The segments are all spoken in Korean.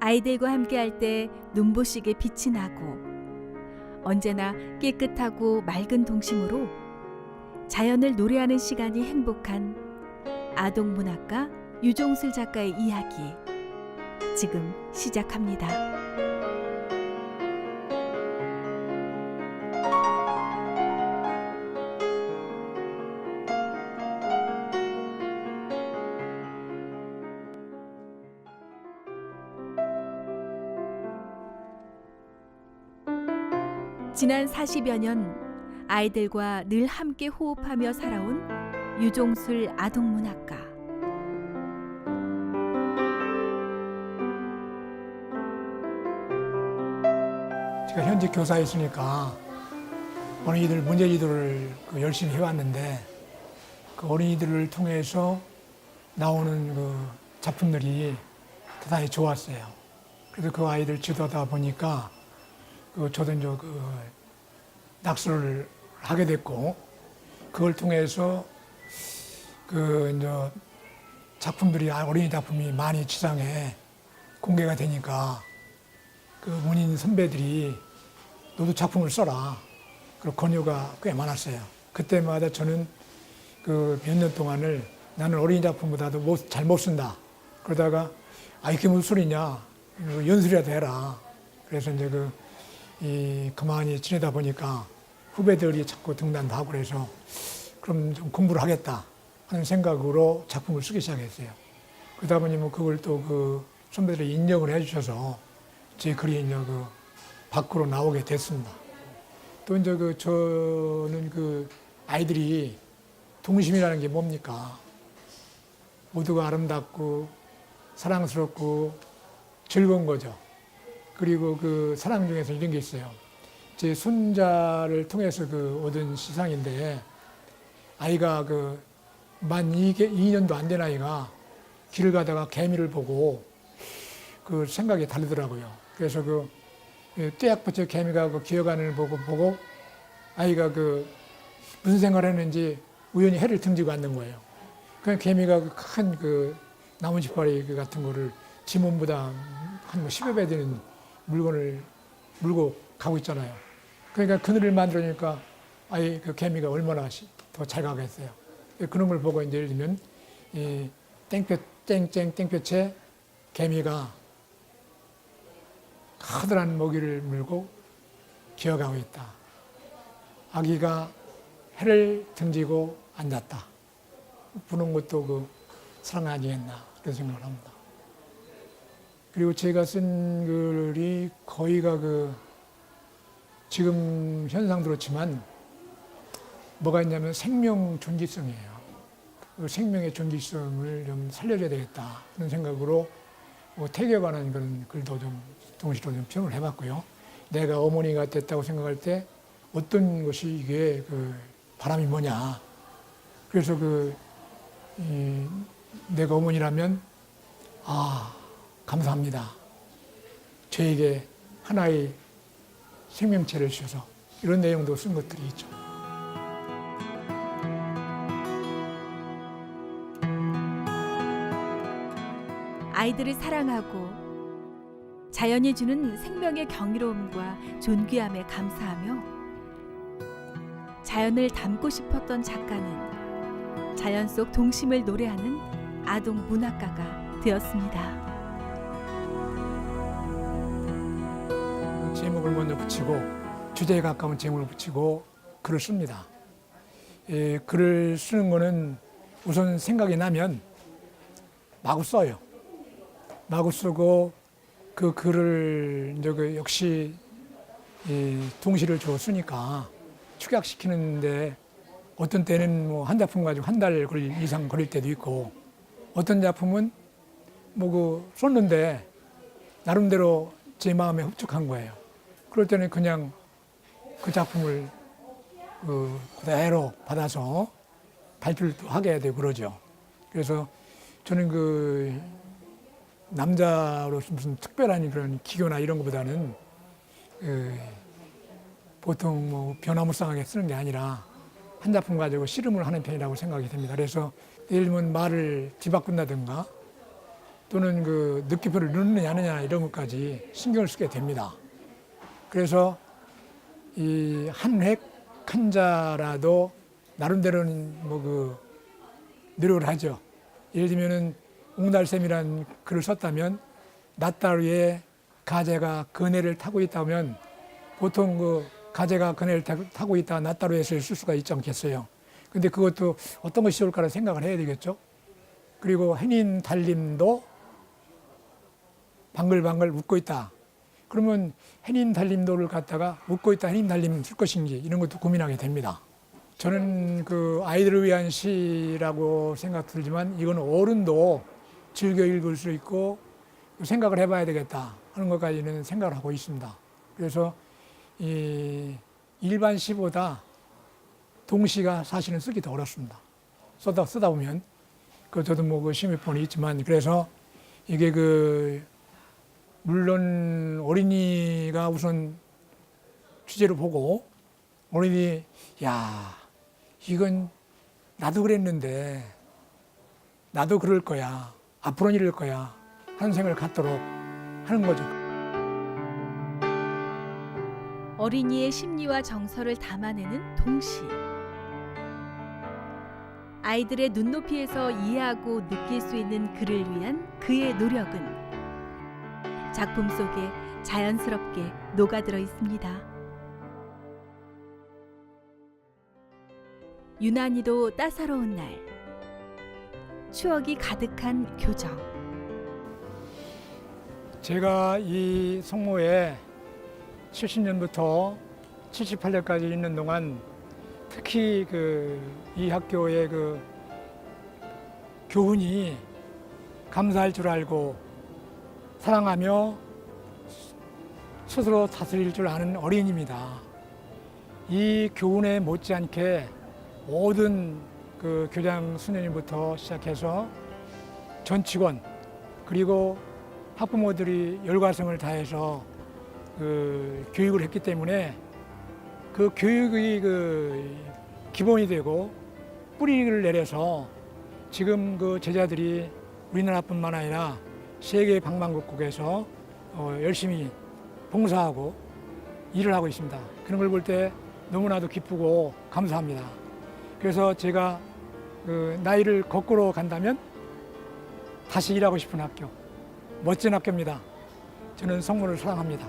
아이들과 함께할 때 눈부시게 빛이 나고 언제나 깨끗하고 맑은 동심으로 자연을 노래하는 시간이 행복한 아동문학가 유종술 작가의 이야기 지금 시작합니다. 지난 40여 년 아이들과 늘 함께 호흡하며 살아온 유종술 아동문학가. 제가 현직 교사였으니까 어린이들 문제지도를 열심히 해왔는데 그 어린이들을 통해서 나오는 그 작품들이 대단히 좋았어요. 그래서 그 아이들 지도하다 보니까 저도 이제 낙서를 하게 됐고 그걸 통해서 이제 작품들이 어린이 작품이 많이 지상에 공개가 되니까 그 문인 선배들이 너도 작품을 써라. 그런 권유가 꽤 많았어요. 그때마다 저는 몇 년 동안을 나는 어린이 작품보다도 잘 못 쓴다. 그러다가 이게 무슨 소리냐. 연습이라도 해라. 그래서 이제 가만히 지내다 보니까 후배들이 자꾸 등단도 하고 그래서 그럼 좀 공부를 하겠다 하는 생각으로 작품을 쓰기 시작했어요. 그러다 보니 그걸 또 선배들이 인정을 해주셔서 제 글이 이제 밖으로 나오게 됐습니다. 또 이제 저는 아이들이 동심이라는 게 뭡니까? 모두가 아름답고 사랑스럽고 즐거운 거죠. 그리고 사랑 중에서 이런 게 있어요. 제 손자를 통해서 얻은 시상인데 아이가 만 2년도 안 된 아이가 길을 가다가 개미를 보고 생각이 다르더라고요. 그래서 떼약볕에 개미가 기어가는 걸 보고 아이가 무슨 생각을 했는지 우연히 해를 등지고 앉는 거예요. 그 개미가 큰 나무지파리 같은 거를 지 몸보다 한 10여 배 되는 물건을 물고 가고 있잖아요. 그러니까 그늘을 만들어주니까 아이 개미가 얼마나 더 잘 가겠어요. 그런 걸 보고 이제 예를 들면 이 땡볕에 개미가 커다란 먹이를 물고 기어가고 있다. 아기가 해를 등지고 앉았다. 부는 것도 사랑 아니겠나 그런 생각을 합니다. 그리고 제가 쓴 글이 거의가 지금 현상 그렇지만 뭐가 있냐면 생명 존귀성이에요. 생명의 존귀성을 좀 살려줘야 되겠다 그런 생각으로 태교에 관한 그런 글도 좀 동시로 좀 표현을 해봤고요. 내가 어머니가 됐다고 생각할 때 어떤 것이 이게 바람이 뭐냐. 그래서 내가 어머니라면 감사합니다. 저에게 하나의 생명체를 주셔서 이런 내용도 쓴 것들이 있죠. 아이들을 사랑하고 자연이 주는 생명의 경이로움과 존귀함에 감사하며 자연을 담고 싶었던 작가는 자연 속 동심을 노래하는 아동 문학가가 되었습니다. 제목을 먼저 붙이고 주제에 가까운 제목을 붙이고 글을 씁니다. 글을 쓰는 거는 우선 생각이 나면 마구 써요. 마구 쓰고 그 글을 이제 역시 동시를 주어 쓰니까 축약시키는데 어떤 때는 한 작품 가지고 한 달 이상 걸릴 때도 있고 어떤 작품은 썼는데 나름대로 제 마음에 흡족한 거예요. 그럴 때는 그냥 그 작품을 그대로 받아서 발표를 또 하게 해야 되고 그러죠. 그래서 저는 남자로서 무슨 특별한 그런 기교나 이런 것보다는 보통 변화무쌍하게 쓰는 게 아니라 한 작품 가지고 씨름을 하는 편이라고 생각이 됩니다. 그래서 예를 들면 말을 뒤바꾼다든가 또는 그 느낌표를 넣느냐 안 넣느냐 이런 것까지 신경을 쓰게 됩니다. 그래서 이 한 획 한자라도 나름대로는 뭐 그 노력을 하죠. 예를 들면은 옹달샘이라는 글을 썼다면 낫다루에 가재가 그네를 타고 있다면 보통 그 가재가 그네를 타고 있다가 낫다루에서 쓸 수가 있지 않겠어요. 근데 그것도 어떤 것이 좋을까를 생각을 해야 되겠죠. 그리고 해닌 달림도 방글방글 웃고 있다. 그러면 해닌 달림도를 갖다가 웃고 있다 해닌 달림 쓸 것인지 이런 것도 고민하게 됩니다. 저는 그 아이들을 위한 시라고 생각 들지만 이건 어른도 즐겨 읽을 수 있고 생각을 해봐야 되겠다 하는 것까지는 생각을 하고 있습니다. 그래서 이 일반 시보다 동시가 사실은 쓰기 더 어렵습니다. 쓰다 보면 그 저도 뭐 그 시험해본이 있지만 그래서 이게 그 물론 어린이가 우선 주제로 보고 어린이 야 이건 나도 그랬는데 나도 그럴 거야 앞으로는 이럴 거야 하는 생각을 갖도록 하는 거죠. 어린이의 심리와 정서를 담아내는 동시. 아이들의 눈높이에서 이해하고 느낄 수 있는 그를 위한 그의 노력은 작품 속에 자연스럽게 녹아들어 있습니다. 유난히도 따사로운 날, 추억이 가득한 교정. 제가 이 성모에 70년부터 78년까지 있는 동안 특히 이 학교의 그 교훈이 감사할 줄 알고 사랑하며 스스로 다스릴 줄 아는 어린이입니다. 이 교훈에 못지않게 모든 그 교장 수녀님부터 시작해서 전 직원 그리고 학부모들이 열과성을 다해서 그 교육을 했기 때문에 그 교육이 그 기본이 되고 뿌리를 내려서 지금 그 제자들이 우리나라뿐만 아니라 세계 방방곡곡에서 열심히 봉사하고 일을 하고 있습니다. 그런 걸 볼 때 너무나도 기쁘고 감사합니다. 그래서 제가 그 나이를 거꾸로 간다면 다시 일하고 싶은 학교, 멋진 학교입니다. 저는 성모를 사랑합니다.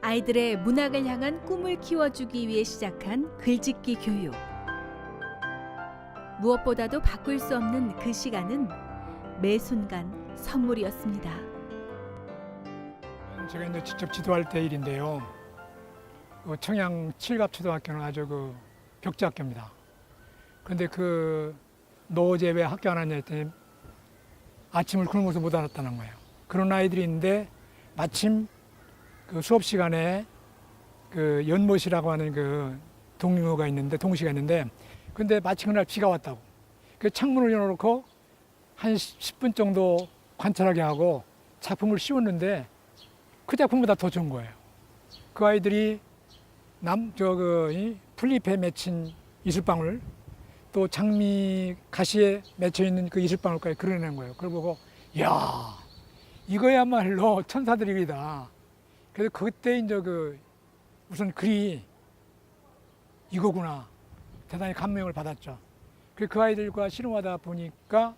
아이들의 문학을 향한 꿈을 키워주기 위해 시작한 글짓기 교육. 무엇보다도 바꿀 수 없는 그 시간은 매 순간 선물이었습니다. 제가 이제 직접 지도할 때 일인데요. 청양 칠갑초등학교는 아주 그 벽지학교입니다. 그런데 그 너 왜 학교 안 왔냐 했더니 아침을 굶어서 못 왔다는 거예요. 그런 아이들이 있는데 마침 그 수업 시간에 그 연못이라고 하는 그 동료가 있는데 동시가 있는데 근데 마침 그날 비가 왔다고. 그 창문을 열어놓고 한 10분 정도 관찰하게 하고 작품을 씌웠는데 그 작품보다 더 좋은 거예요. 그 아이들이 풀잎에 맺힌 이슬방울 또 장미 가시에 맺혀 있는 그 이슬방울까지 그려낸 거예요. 그걸 보고 이야 이거야말로 천사들의 글이다. 그래서 그때 이제 우선 글이 이거구나 대단히 감명을 받았죠. 그 아이들과 씨름하다 보니까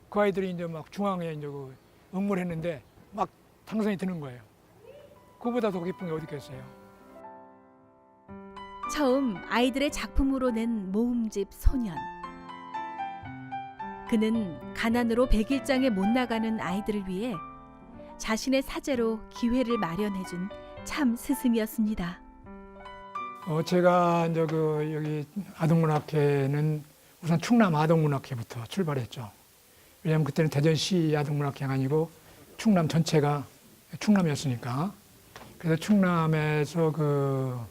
그 아이들이 이제 막 중앙에 이제 응모했는데 막 당선이 드는 거예요. 그거보다 더 기쁜 게 어디 있겠어요. 처음 아이들의 작품으로 낸 모음집 소년. 그는 가난으로 백일장에 못 나가는 아이들을 위해 자신의 사재로 기회를 마련해준 참 스승이었습니다. 제가 이제 여기 아동문학회는 우선 충남 아동문학회부터 출발했죠. 왜냐하면 그때는 대전시 아동문학회가 아니고 충남 전체가 충남이었으니까. 그래서 충남에서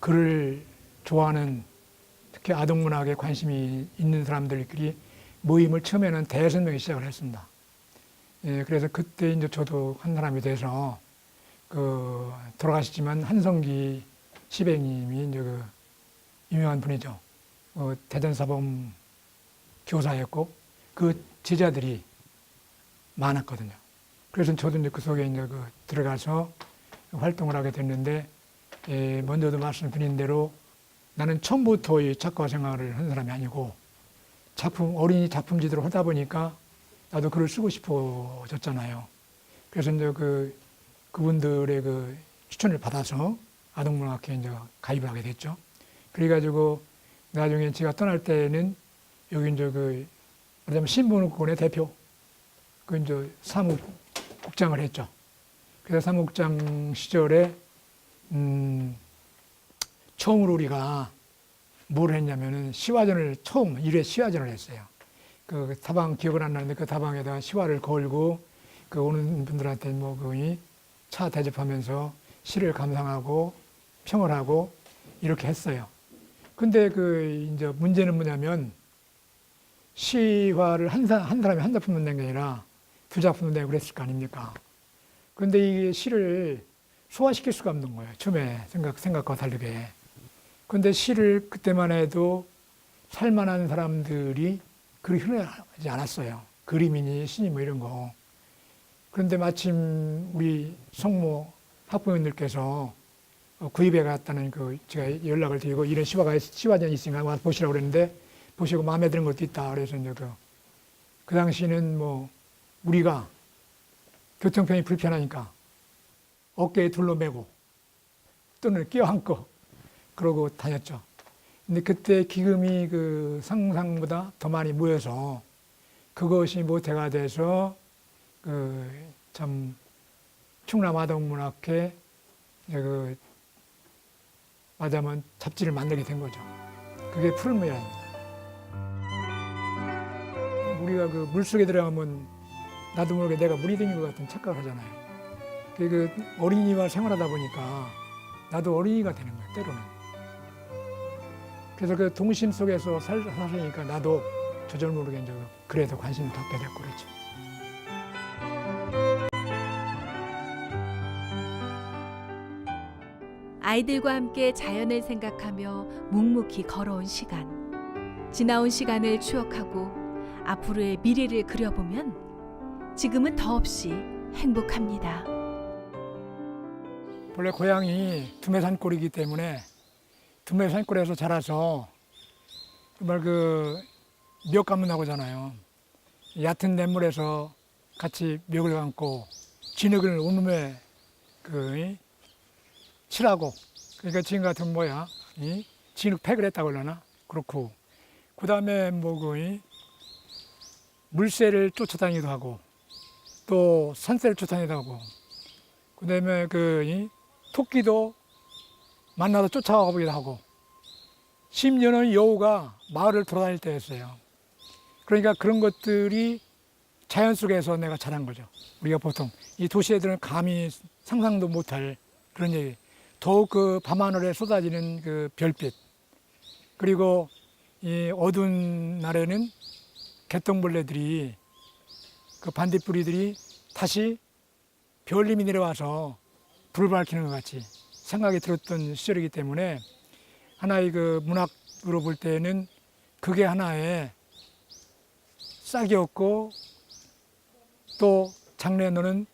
글을 좋아하는 특히 아동문학에 관심이 있는 사람들끼리 모임을 처음에는 대여섯 명이 시작을 했습니다. 예, 그래서 그때 이제 저도 한 사람이 돼서 돌아가시지만 한성기 시백님이 이제 유명한 분이죠. 대전사범 교사였고 그 제자들이 많았거든요. 그래서 저도 이제 그 속에 이제 들어가서 활동을 하게 됐는데, 먼저도 말씀드린 대로 나는 처음부터 이 작가 생활을 한 사람이 아니고 어린이 작품지대로 하다 보니까 나도 글을 쓰고 싶어졌잖아요. 그래서 이제 그분들의 추천을 받아서 아동문학회에 이제 가입을 하게 됐죠. 그래가지고 나중에 제가 떠날 때는 여기 이제 말하자면 신문권의 대표, 이제 사무국장을 했죠. 그래서 사무국장 시절에 처음으로 우리가 뭘 했냐면은 시화전을 처음 1회 시화전을 했어요. 그 다방 기억은 안 나는데 그 다방에다가 시화를 걸고 오는 분들한테 차 대접하면서 시를 감상하고 평을 하고 이렇게 했어요. 근데 이제 문제는 뭐냐면 시화를 한 사람이 한 작품만 낸 게 아니라 두 작품을 내고 그랬을 거 아닙니까? 그런데 이 시를 소화시킬 수가 없는 거예요. 처음에 생각과 다르게. 그런데 시를 그때만 해도 살만한 사람들이 그리 흔하지 않았어요. 그림이니 시니 이런 거. 그런데 마침 우리 성모 학부모님들께서 구입해 갔다는 제가 연락을 드리고 이런 시화전이 있으니까 와서 보시라고 그랬는데 보시고 마음에 드는 것도 있다. 그래서 이제 그 당시는 우리가 교통편이 불편하니까 어깨에 둘러매고 또는 껴안고 그러고 다녔죠. 근데 그때 기금이 상상보다 더 많이 모여서 그것이 모태가 돼서 참 충남 아동문학회 말하자면 잡지를 만들게 된 거죠. 그게 푸른 모양입니다. 우리가 물속에 들어가면 나도 모르게 내가 물이 되는 것 같은 착각을 하잖아요. 어린이와 생활하다 보니까 나도 어린이가 되는 거예요, 때로는. 그래서 동심 속에서 살으니까 나도 저절 모르게 이제 그래도 관심을 갖게 됐고 그렇죠. 아이들과 함께 자연을 생각하며 묵묵히 걸어온 시간. 지나온 시간을 추억하고 앞으로의 미래를 그려보면 지금은 더없이 행복합니다. 원래 고향이 두메산골이기 때문에 두메산골에서 자라서 정말 멱 감는다고 하잖아요. 얕은 냇물에서 같이 멱을 감고 진흙을 온몸에 칠하고, 그러니까 지금 같은 진흙 팩을 했다고 그러나 그렇고, 그 다음에 물새를 쫓아다니기도 하고 또 산새를 쫓아다니기도 하고, 그 다음에 토끼도 만나서 쫓아가 보기도 하고, 심지어는 여우가 마을을 돌아다닐 때였어요. 그러니까 그런 것들이 자연 속에서 내가 자란 거죠. 우리가 보통 이 도시 애들은 감히 상상도 못할 그런 얘기. 더욱 밤하늘에 쏟아지는 별빛, 그리고 이 어두운 날에는 개똥벌레들이 반딧불이들이 다시 별님이 내려와서 불을 밝히는 것 같이 생각이 들었던 시절이기 때문에 하나의 문학으로 볼 때는 그게 하나의 싹이었고, 또 장래에 너는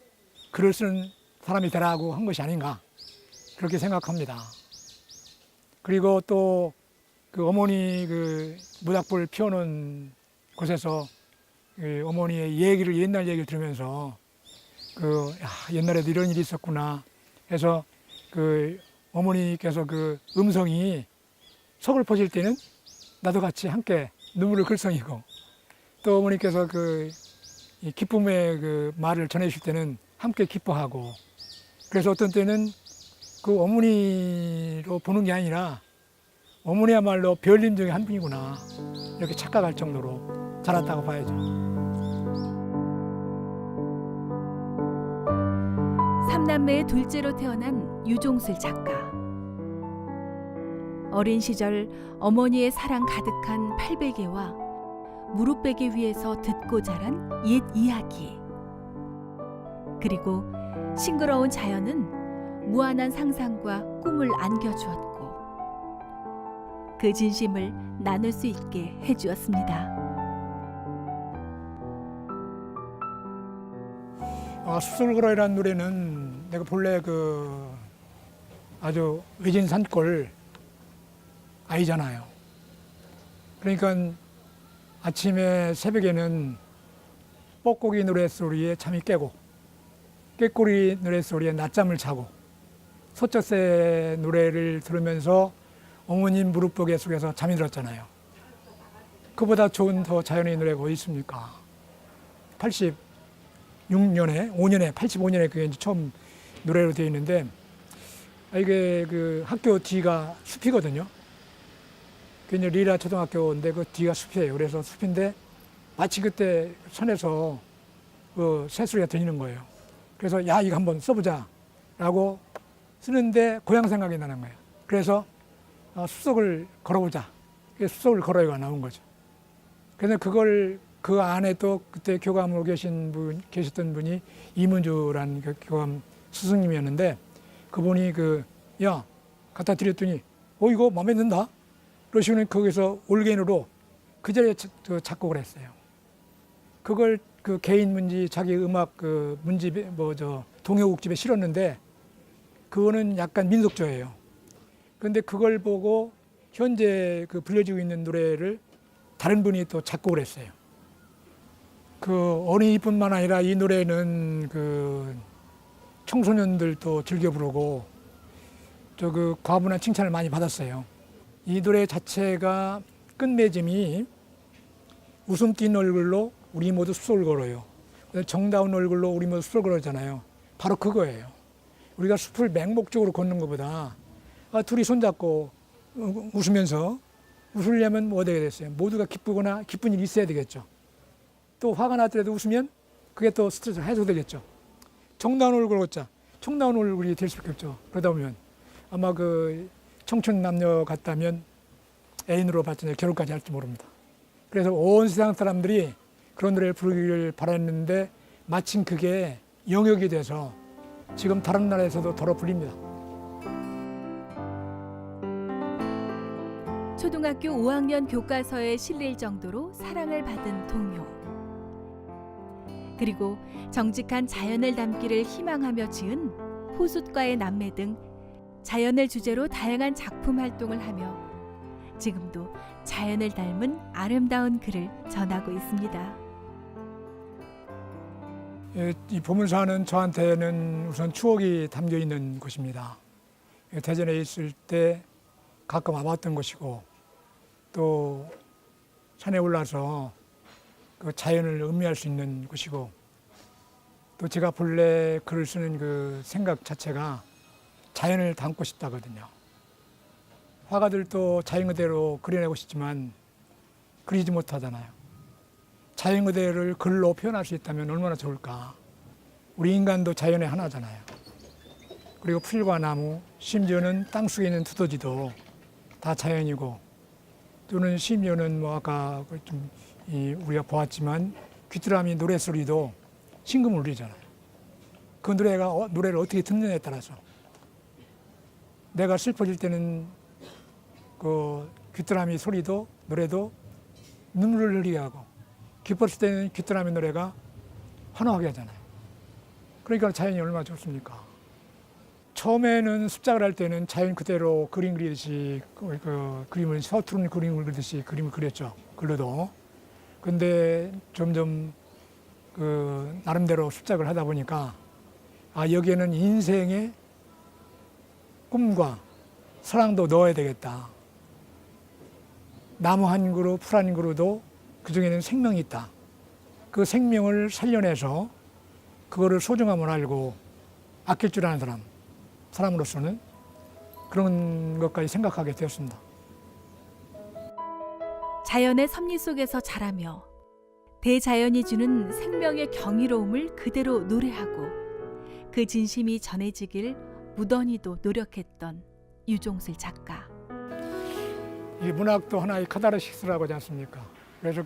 글을 쓰는 사람이 되라고 한 것이 아닌가 그렇게 생각합니다. 그리고 또 어머니 모닥불 피워놓은 곳에서 어머니의 옛날 얘기를 들으면서 옛날에도 이런 일이 있었구나 해서 어머니께서 음성이 서글퍼질 때는 나도 같이 함께 눈물을 글썽이고, 또 어머니께서 이 기쁨의 말을 전해주실 때는 함께 기뻐하고, 그래서 어떤 때는 어머니로 보는 게 아니라 어머니야말로 별님 중에 한 분이구나 이렇게 착각할 정도로 자랐다고 봐야죠. 삼남매의 둘째로 태어난 유종슬 작가. 어린 시절 어머니의 사랑 가득한 팔베개와 무릎베개 위에서 듣고 자란 옛 이야기. 그리고 싱그러운 자연은 무한한 상상과 꿈을 안겨주었고, 그 진심을 나눌 수 있게 해주었습니다. 숲속을 걸어라는 노래는 내가 본래 그 아주 외진 산골 아이잖아요. 그러니까 아침에 새벽에는 뻐고기 노랫소리에 잠이 깨고 꾀꼬리 노랫소리에 낮잠을 자고 소쩍새 노래를 들으면서 어머님 무릎보개 속에서 잠이 들었잖아요. 그보다 좋은 더 자연의 노래가 어디 있습니까? 85년에 그게 이제 처음 노래로 되어 있는데 이게 그 학교 뒤가 숲이거든요. 그 이제 리라 초등학교인데 그 뒤가 숲이에요. 그래서 숲인데 마치 그때 산에서 그 새소리가 들리는 거예요. 그래서 야 이거 한번 써보자라고 쓰는데 고향 생각이 나는 거예요. 그래서 숲속을 걸어보자. 숲속을 걸어요가 나온 거죠. 그래서 그걸 그 안에 또 그때 교감으로 계셨던 분이 이문주라는 그 교감 스승님이었는데 그분이 야 갖다 드렸더니 이거 마음에 든다. 그러시고는 거기서 올게인으로 그 자리에 작곡을 했어요. 그걸 그 개인 문지 자기 음악 그 문집에 동요곡집에 실었는데 그거는 약간 민속조예요. 그런데 그걸 보고 현재 그 불려지고 있는 노래를 다른 분이 또 작곡을 했어요. 그 어린이뿐만 아니라 이 노래는 그 청소년들도 즐겨 부르고 그 과분한 칭찬을 많이 받았어요. 이 노래 자체가 끝맺음이 웃음 띤 얼굴로 우리 모두 숲속을 걸어요. 정다운 얼굴로 우리 모두 숲속을 걸었잖아요. 바로 그거예요. 우리가 숲을 맹목적으로 걷는 것보다 둘이 손잡고 웃으면서 웃으려면 뭐 어떻게 됐어요? 모두가 기쁘거나 기쁜 일이 있어야 되겠죠. 또 화가 났더라도 웃으면 그게 또 스트레스 해소되겠죠. 정다운 얼굴 걷자. 정다운 얼굴이 될 수밖에 없죠. 그러다 보면 아마 그 청춘 남녀 같다면 애인으로 발전해 결혼까지 할지 모릅니다. 그래서 온 세상 사람들이 그런 노래를 부르기를 바랐는데 마침 그게 영역이 돼서 지금 다른 나라에서도 더러 불립니다. 초등학교 5학년 교과서에 실릴 정도로 사랑을 받은 동요. 그리고 정직한 자연을 담기를 희망하며 지은 호숫가의 남매 등 자연을 주제로 다양한 작품 활동을 하며 지금도 자연을 닮은 아름다운 글을 전하고 있습니다. 이 보문사는 저한테는 우선 추억이 담겨 있는 곳입니다. 대전에 있을 때 가끔 와봤던 곳이고 또 산에 올라서 그 자연을 음미할 수 있는 곳이고 또 제가 본래 글을 쓰는 그 생각 자체가 자연을 담고 싶다거든요. 화가들도 자연 그대로 그려내고 싶지만 그리지 못하잖아요. 자연 그대로를 글로 표현할 수 있다면 얼마나 좋을까. 우리 인간도 자연의 하나잖아요. 그리고 풀과 나무, 심지어는 땅속에 있는 두더지도 다 자연이고 또는 심지어는 뭐 아까 좀 우리가 보았지만 귀뚜라미 노랫소리도 심금을 울리잖아요. 그 노래를 어떻게 듣느냐에 따라서 내가 슬퍼질 때는 그 귀뚜라미 소리도 노래도 눈물을 흘리게 하고 기뻤을 때는 귀뚜라미 노래가 환호하게 하잖아요. 그러니까 자연이 얼마나 좋습니까? 처음에는 습작을 할 때는 자연 그대로 그림 그리듯이 그림을 서투른 그림을 그리듯이 그림을 그렸죠. 글로도. 근데 점점 그 나름대로 습작을 하다 보니까 여기에는 인생의 꿈과 사랑도 넣어야 되겠다. 나무 한 그루, 풀 한 그루도 그 중에는 생명이 있다. 그 생명을 살려내서 그거를 소중함을 알고 아낄 줄 아는 사람으로서는 그런 것까지 생각하게 되었습니다. 자연의 섭리 속에서 자라며 대자연이 주는 생명의 경이로움을 그대로 노래하고 그 진심이 전해지길 무던히도 노력했던 유종슬 작가. 이 문학도 하나의 카타르시스라고 하지 않습니까? 그래서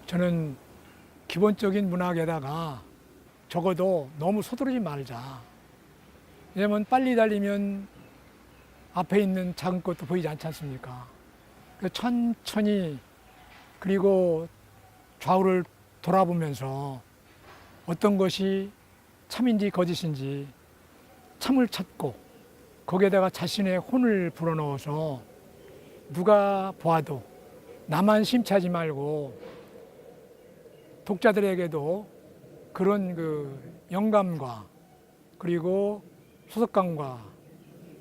저는 기본적인 문학에다가 적어도 너무 서두르지 말자. 왜냐면 빨리 달리면 앞에 있는 작은 꽃도 보이지 않지 않습니까? 그 천천히 그리고 좌우를 돌아보면서 어떤 것이 참인지 거짓인지 참을 찾고 거기에다가 자신의 혼을 불어넣어서 누가 보아도 나만 심취하지 말고 독자들에게도 그런 그 영감과 그리고 소속감과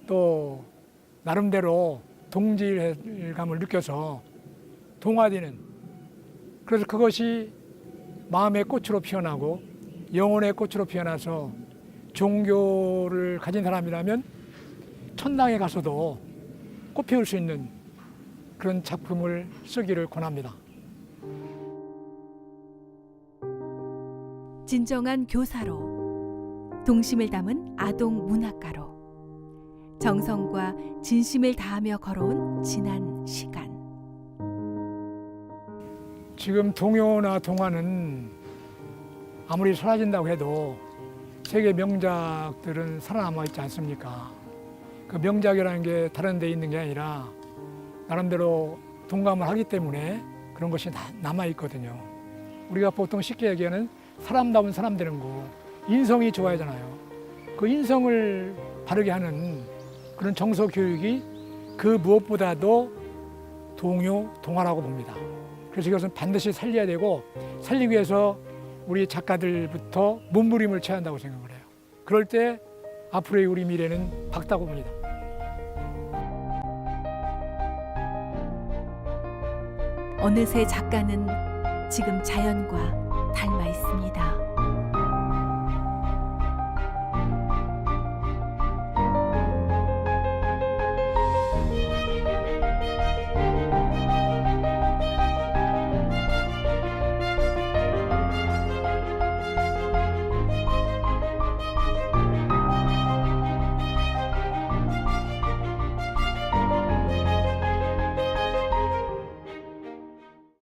또 나름대로 동질감을 느껴서 동화되는, 그래서 그것이 마음의 꽃으로 피어나고 영혼의 꽃으로 피어나서 종교를 가진 사람이라면 천당에 가서도 꽃 피울 수 있는 그런 작품을 쓰기를 권합니다. 진정한 교사로, 동심을 담은 아동 문학가로, 정성과 진심을 다하며 걸어온 지난 시간. 지금 동요나 동화는 아무리 사라진다고 해도 세계 명작들은 살아남아 있지 않습니까? 그 명작이라는 게 다른 데 있는 게 아니라 나름대로 동감을 하기 때문에 그런 것이 남아 있거든요. 우리가 보통 쉽게 얘기하는 사람다운 사람 되는 거, 인성이 좋아야 하잖아요. 그 인성을 바르게 하는 그런 정서 교육이 그 무엇보다도 동요, 동화라고 봅니다. 그래서 이것은 반드시 살려야 되고, 살리기 위해서 우리 작가들부터 몸부림을 쳐야 한다고 생각을 해요. 그럴 때 앞으로의 우리 미래는 밝다고 봅니다. 어느새 작가는 지금 자연과 닮아 있습니다.